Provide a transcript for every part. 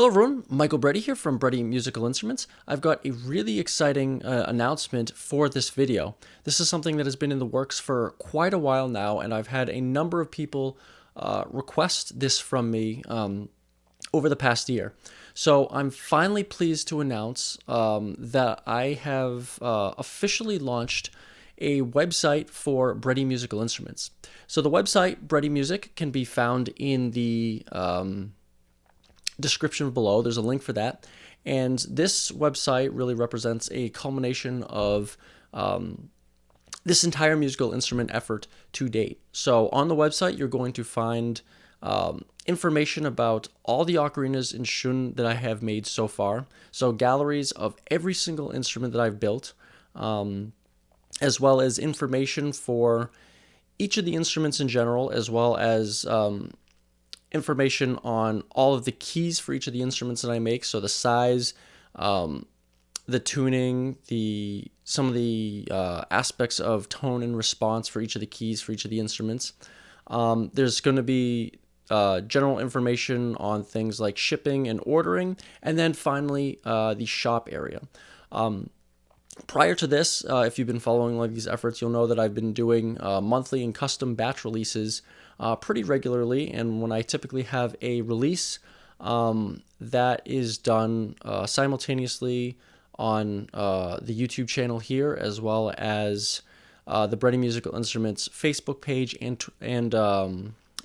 Hello everyone, Michael Bretti here from Bretti Musical Instruments. I've got a really exciting announcement for this video. This is something that has been in the works for quite a while now, and I've had a number of people request this from me over the past year. So I'm finally pleased to announce that I have officially launched a website for Bretti Musical Instruments. So the website, Bretti Music, can be found in the description below. There's a link for that. And this website really represents a culmination of this entire musical instrument effort to date. So on the website, you're going to find information about all the ocarinas in Shun that I have made so far. So galleries of every single instrument that I've built, as well as information for each of the instruments in general, as well as information on all of the keys for each of the instruments that I make. So the size, the tuning, some of the aspects of tone and response for each of the keys for each of the instruments. There's going to be general information on things like shipping and ordering, and then finally the shop area. Prior to this, if you've been following like these efforts, you'll know that I've been doing monthly and custom batch releases pretty regularly. And when I typically have a release, that is done simultaneously on the YouTube channel here, as well as the Bretti Musical Instruments Facebook page and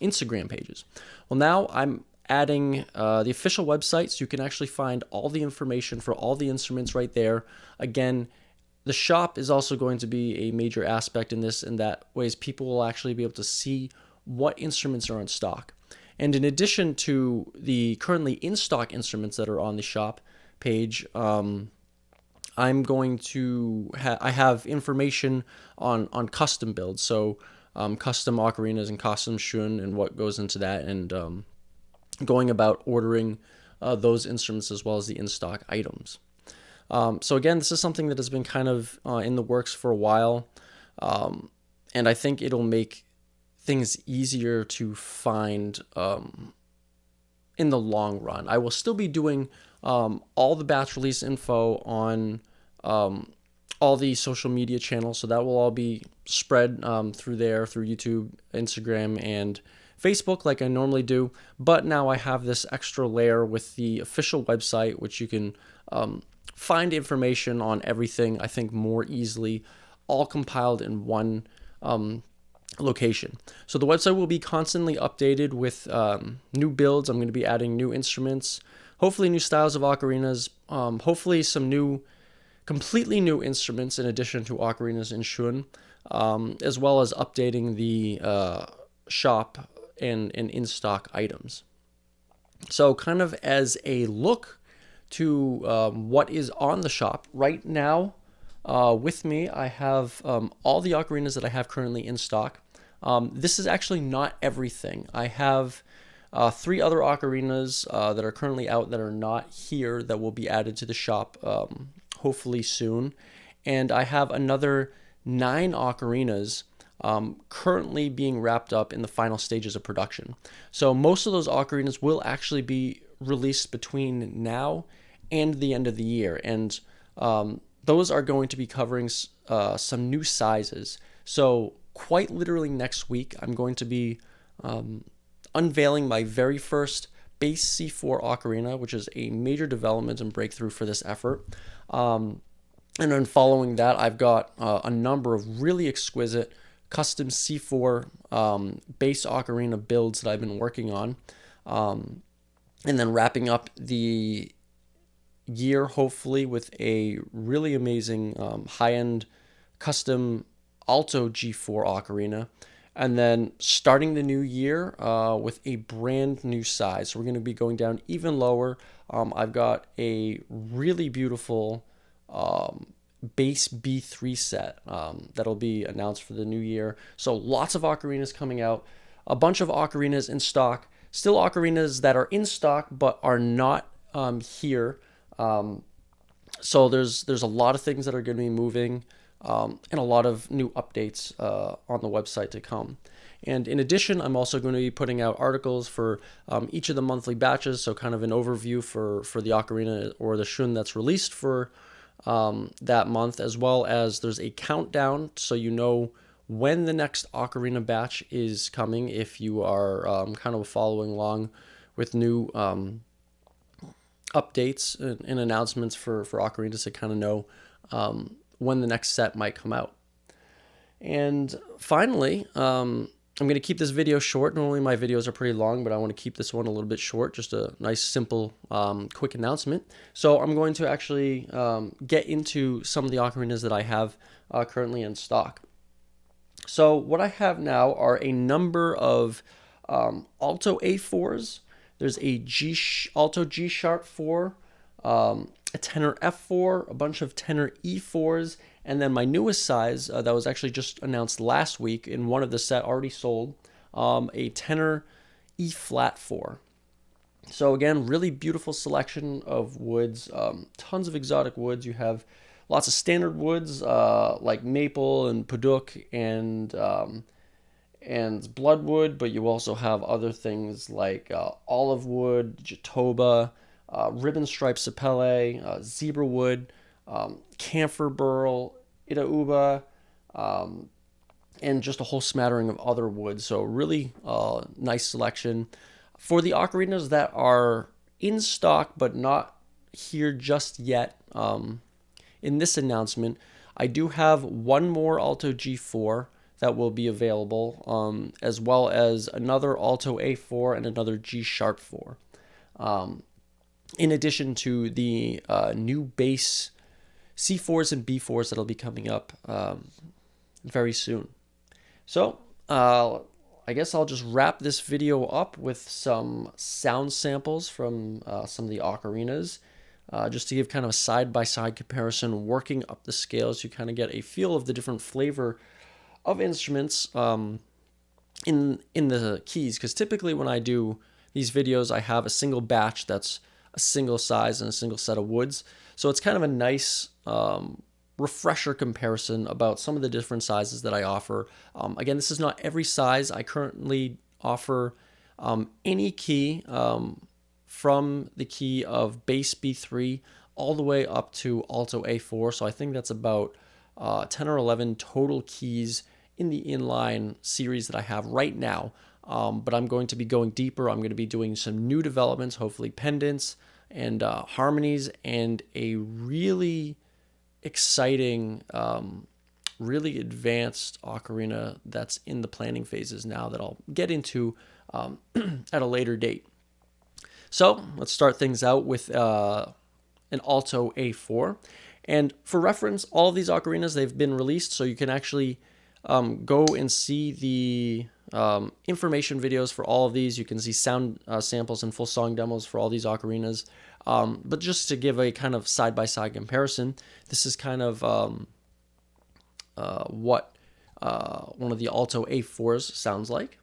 Instagram pages. Well, now I'm adding the official website, so you can actually find all the information for all the instruments right there. Again, the shop is also going to be a major aspect in this, in that ways people will actually be able to see what instruments are in stock. And in addition to the currently in stock instruments that are on the shop page, I'm going to I have information on custom builds, so custom ocarinas and custom shun and what goes into that, and going about ordering those instruments as well as the in-stock items. So again, this is something that has been kind of in the works for a while, and I think it'll make things easier to find in the long run. I will still be doing all the batch release info on all the social media channels, so that will all be spread through there, through YouTube, Instagram, and Facebook like I normally do. But now I have this extra layer with the official website, which you can find information on everything, I think, more easily, all compiled in one location. So the website will be constantly updated with new builds. I'm going to be adding new instruments, hopefully new styles of ocarinas, hopefully some completely new instruments in addition to ocarinas and shun, as well as updating the shop and in-stock items. So kind of as a look to what is on the shop right now, with me I have all the ocarinas that I have currently in stock. This is actually not everything. I have 3 other ocarinas that are currently out that are not here that will be added to the shop hopefully soon, and I have another 9 ocarinas currently being wrapped up in the final stages of production. So most of those ocarinas will actually be released between now and the end of the year, and those are going to be covering some new sizes. So quite literally next week, I'm going to be unveiling my very first bass C4 ocarina, which is a major development and breakthrough for this effort. And then following that, I've got a number of really exquisite custom C4 bass ocarina builds that I've been working on. And then wrapping up the year, hopefully, with a really amazing high-end custom Alto G4 ocarina. And then starting the new year with a brand new size. So we're going to be going down even lower. I've got a really beautiful bass B3 set that'll be announced for the new year. So lots of ocarinas coming out, a bunch of ocarinas in stock, still ocarinas that are in stock but are not here. So there's a lot of things that are going to be moving, and a lot of new updates on the website to come. And in addition, I'm also going to be putting out articles for each of the monthly batches, so kind of an overview for the ocarina or the shun that's released for that month, as well as there's a countdown so you know when the next ocarina batch is coming if you are kind of following along with new updates and announcements for ocarinas to kind of know when the next set might come out. And finally, I'm going to keep this video short. Normally my videos are pretty long, but I want to keep this one a little bit short. Just a nice, simple, quick announcement. So I'm going to actually get into some of the ocarinas that I have currently in stock. So what I have now are a number of Alto A4s. There's a Alto G sharp 4, a Tenor F4, a bunch of Tenor E4s, and then my newest size that was actually just announced last week in one of the set already sold, a Tenor E flat 4. So again, really beautiful selection of woods, tons of exotic woods. You have lots of standard woods like maple and puduk and bloodwood, but you also have other things like olive wood, jatoba, ribbon striped sapele, zebra wood, camphor burl, itauba, and just a whole smattering of other woods. So really nice selection. For the ocarinas that are in stock but not here just yet, in this announcement, I do have one more Alto G4 that will be available, as well as another Alto A4 and another G sharp 4. In addition to the new bass C4s and B4s that'll be coming up very soon. So I guess I'll just wrap this video up with some sound samples from some of the ocarinas, just to give kind of a side-by-side comparison, working up the scales. You kind of get a feel of the different flavor of instruments in the keys, because typically when I do these videos, I have a single batch that's a single size and a single set of woods. So it's kind of a nice refresher comparison about some of the different sizes that I offer. Again, this is not every size. I currently offer any key from the key of bass B3 all the way up to Alto A4. So I think that's about 10 or 11 total keys in the inline series that I have right now. But I'm going to be going deeper. I'm going to be doing some new developments, hopefully pendants and harmonies, and a really exciting, really advanced ocarina that's in the planning phases now that I'll get into at a later date. So let's start things out with an Alto A4. And for reference, all of these ocarinas, they've been released, so you can actually go and see the information videos for all of these. You can see sound samples and full song demos for all these ocarinas. But just to give a kind of side-by-side comparison, this is kind of what one of the Alto A4s sounds like.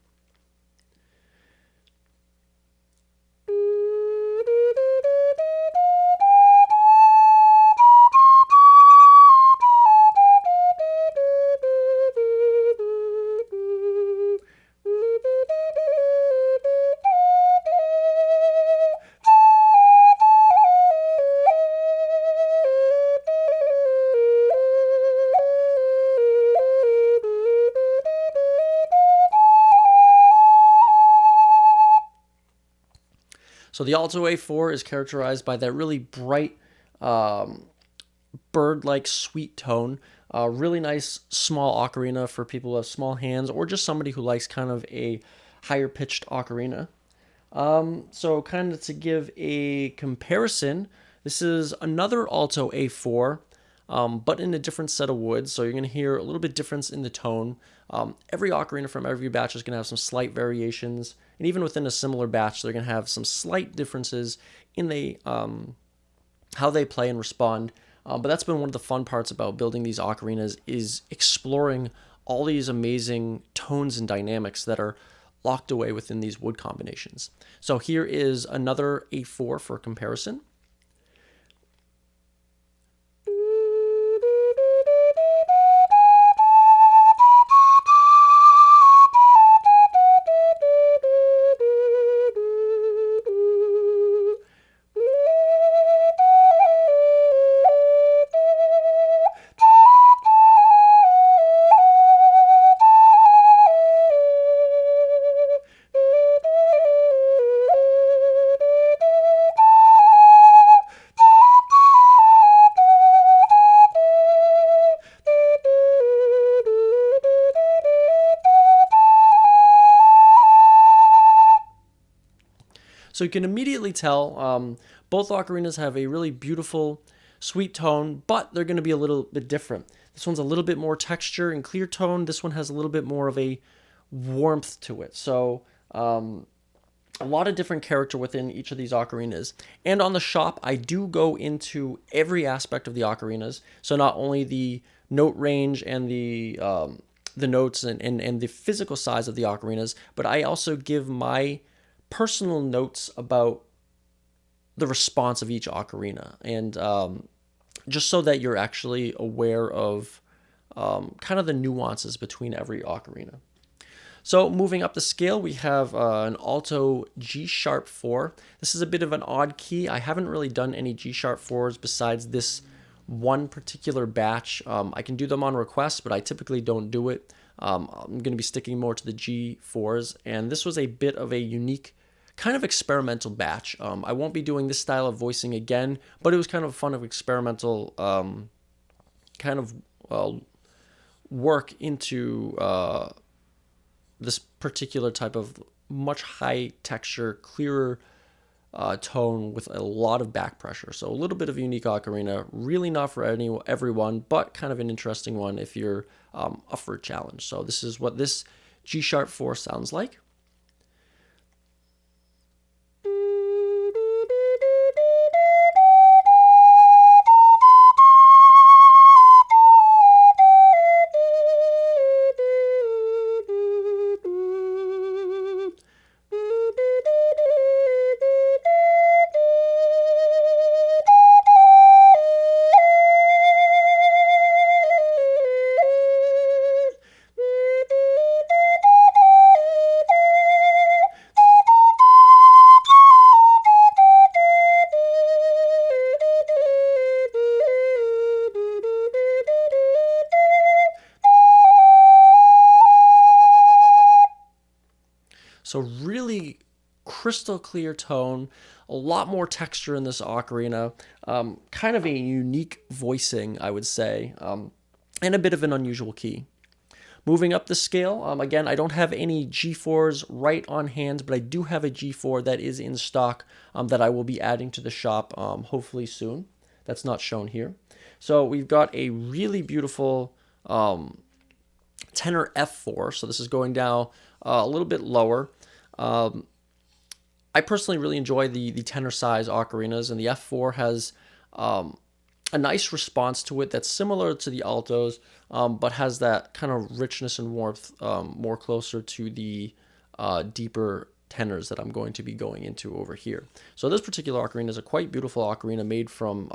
So the Alto A4 is characterized by that really bright, bird-like sweet tone. Really nice small ocarina for people who have small hands, or just somebody who likes kind of a higher pitched ocarina. So kind of to give a comparison, this is another Alto A4, but in a different set of woods. So you're going to hear a little bit difference in the tone. Every ocarina from every batch is going to have some slight variations. And even within a similar batch, they're going to have some slight differences in the how they play and respond. But that's been one of the fun parts about building these ocarinas, is exploring all these amazing tones and dynamics that are locked away within these wood combinations. So here is another A4 for comparison. So you can immediately tell both ocarinas have a really beautiful, sweet tone, but they're going to be a little bit different. This one's a little bit more texture and clear tone. This one has a little bit more of a warmth to it. So a lot of different character within each of these ocarinas. And on the shop, I do go into every aspect of the ocarinas. So not only the note range and the notes and the physical size of the ocarinas, but I also give my personal notes about the response of each ocarina. And just so that you're actually aware of kind of the nuances between every ocarina. So moving up the scale, we have an Alto G sharp 4. This is a bit of an odd key. I haven't really done any G sharp 4s besides this one particular batch. I can do them on request, but I typically don't do it. I'm going to be sticking more to the G4s, and this was a bit of a unique kind of experimental batch. I won't be doing this style of voicing again, but it was kind of fun of experimental kind of work into this particular type of much high texture, clearer tone with a lot of back pressure. So a little bit of a unique ocarina, really not for everyone, but kind of an interesting one if you're up for a challenge. So this is what this G sharp 4 sounds like. So really crystal clear tone, a lot more texture in this ocarina, kind of a unique voicing, I would say, and a bit of an unusual key. Moving up the scale, again, I don't have any G4s right on hand, but I do have a G4 that is in stock that I will be adding to the shop hopefully soon. That's not shown here. So we've got a really beautiful tenor F4, so this is going down a little bit lower. I personally really enjoy the tenor size ocarinas, and the F4 has a nice response to it that's similar to the altos, but has that kind of richness and warmth more closer to the deeper tenors that I'm going to be going into over here. So this particular ocarina is a quite beautiful ocarina made from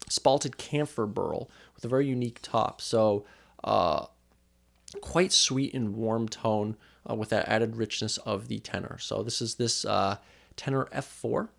spalted camphor burl with a very unique top. So quite sweet and warm tone with that added richness of the tenor. So this is this tenor F4.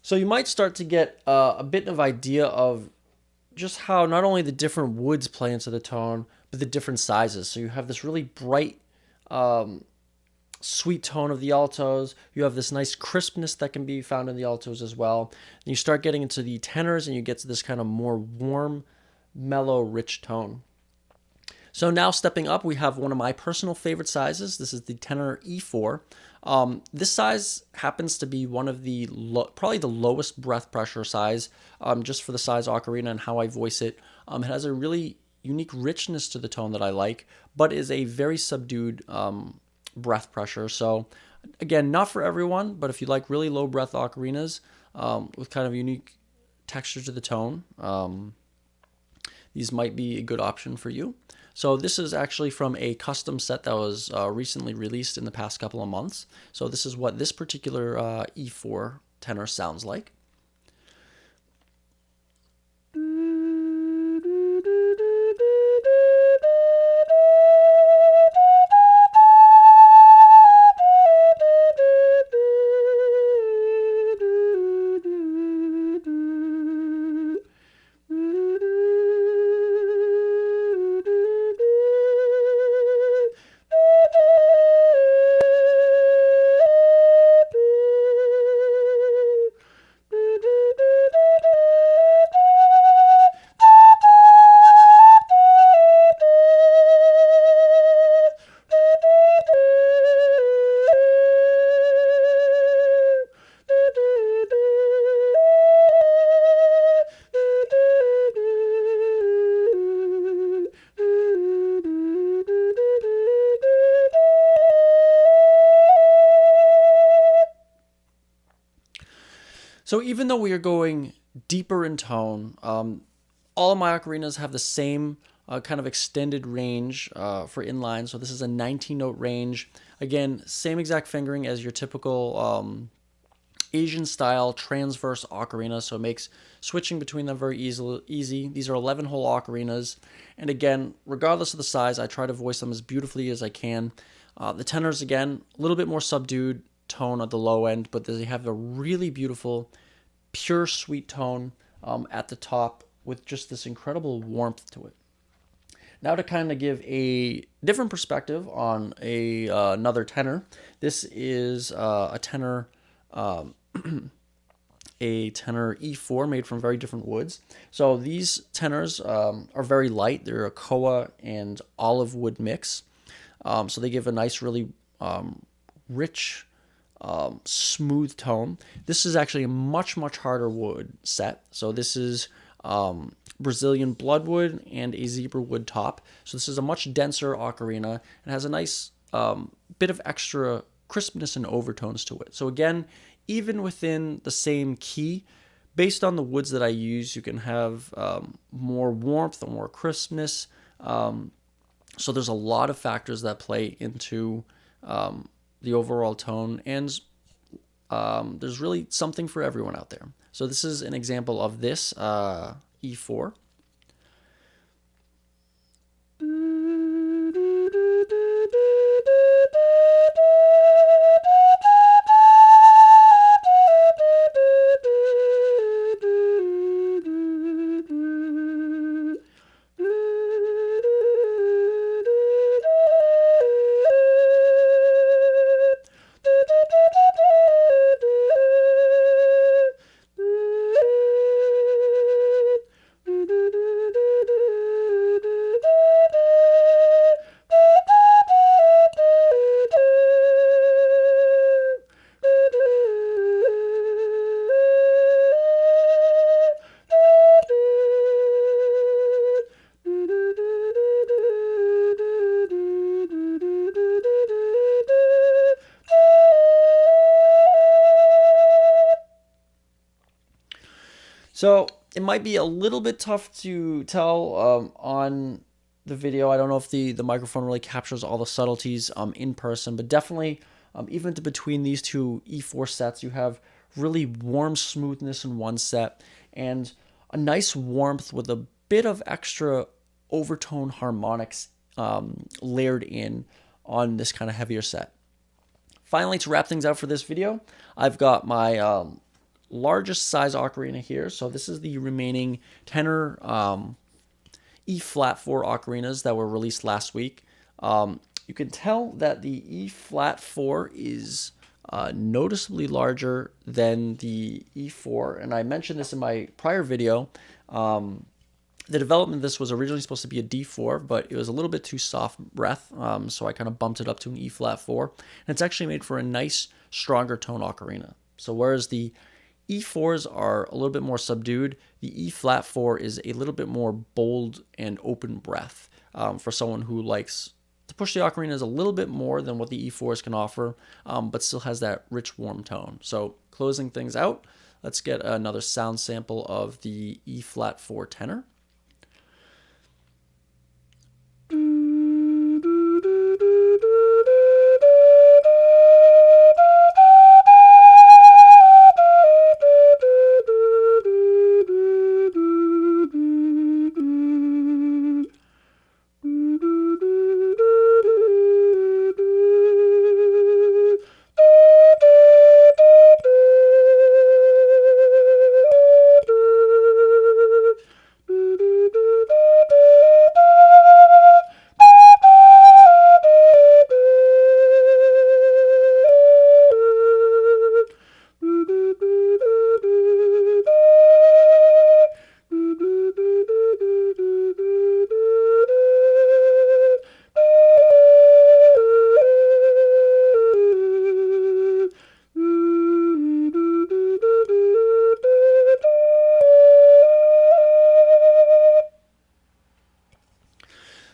So you might start to get a bit of idea of just how not only the different woods play into the tone, but the different sizes. So you have this really bright, sweet tone of the altos. You have this nice crispness that can be found in the altos as well. And you start getting into the tenors, and you get to this kind of more warm, mellow, rich tone. So now stepping up, we have one of my personal favorite sizes. This is the tenor E4. This size happens to be one of the probably the lowest breath pressure size, just for the size ocarina and how I voice it. It has a really unique richness to the tone that I like, but is a very subdued breath pressure. So Again, not for everyone, but if you like really low breath ocarinas with kind of unique texture to the tone, these might be a good option for you. So this is actually from a custom set that was recently released in the past couple of months. So this is what this particular E4 tenor sounds like. So even though we are going deeper in tone, all of my ocarinas have the same kind of extended range for inline. So this is a 19-note range. Again, same exact fingering as your typical Asian-style transverse ocarina, so it makes switching between them very easy. These are 11-hole ocarinas, and again, regardless of the size, I try to voice them as beautifully as I can. The tenors, again, a little bit more subdued tone at the low end, but they have a really beautiful, pure, sweet tone at the top with just this incredible warmth to it. Now to kind of give a different perspective on another tenor, this is a tenor a tenor E4 made from very different woods. So these tenors are very light. They're a koa and olive wood mix. So they give a nice, really rich, smooth tone. This is actually a much, much harder wood set. So this is Brazilian bloodwood and a zebra wood top. So this is a much denser ocarina and has a nice bit of extra crispness and overtones to it. So again, even within the same key, based on the woods that I use, you can have more warmth or more crispness. So there's a lot of factors that play into the overall tone, and there's really something for everyone out there. So this is an example of this E4. So it might be a little bit tough to tell on the video. I don't know if the microphone really captures all the subtleties in person, but definitely even between these two E4 sets, you have really warm smoothness in one set and a nice warmth with a bit of extra overtone harmonics layered in on this kind of heavier set. Finally, to wrap things out for this video, I've got my largest size ocarina here. So this is the remaining tenor E flat 4 ocarinas that were released last week. You can tell that the E flat 4 is noticeably larger than the E4, and I mentioned this in my prior video. The development of this was originally supposed to be a D4, but it was a little bit too soft breath, so I kind of bumped it up to an E flat 4, and it's actually made for a nice, stronger tone ocarina. So whereas the E4s are a little bit more subdued, the E flat 4 is a little bit more bold and open breath for someone who likes to push the ocarinas a little bit more than what the E4s can offer, but still has that rich, warm tone. So closing things out, let's get another sound sample of the E flat 4 tenor.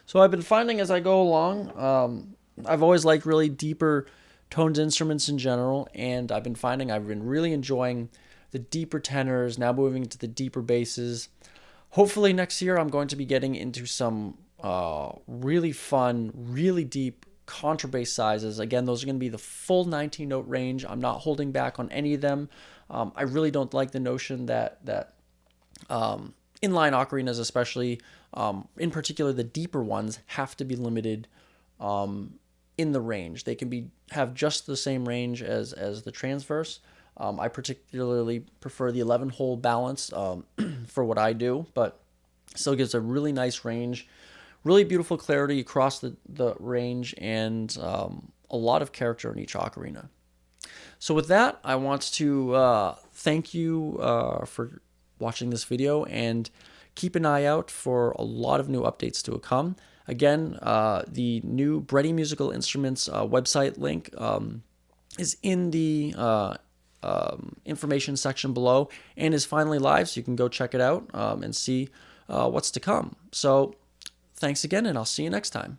So I've been finding as I go along, I've always liked really deeper toned instruments in general, and I've been finding I've been really enjoying the deeper tenors, now moving into the deeper basses. Hopefully next year I'm going to be getting into some really fun, really deep contrabass sizes. Again, those are going to be the full 19 note range. I'm not holding back on any of them. I really don't like the notion that inline ocarinas, especially in particular the deeper ones, have to be limited in the range. They can have just the same range as the transverse. I particularly prefer the 11-hole balance for what I do, but still gives a really nice range, really beautiful clarity across the range, and a lot of character in each ocarina. So with that, I want to thank you for watching this video, and keep an eye out for a lot of new updates to come. Again, the new Bretti Musical Instruments website link is in the information section below and is finally live, so you can go check it out and see what's to come. So thanks again, and I'll see you next time.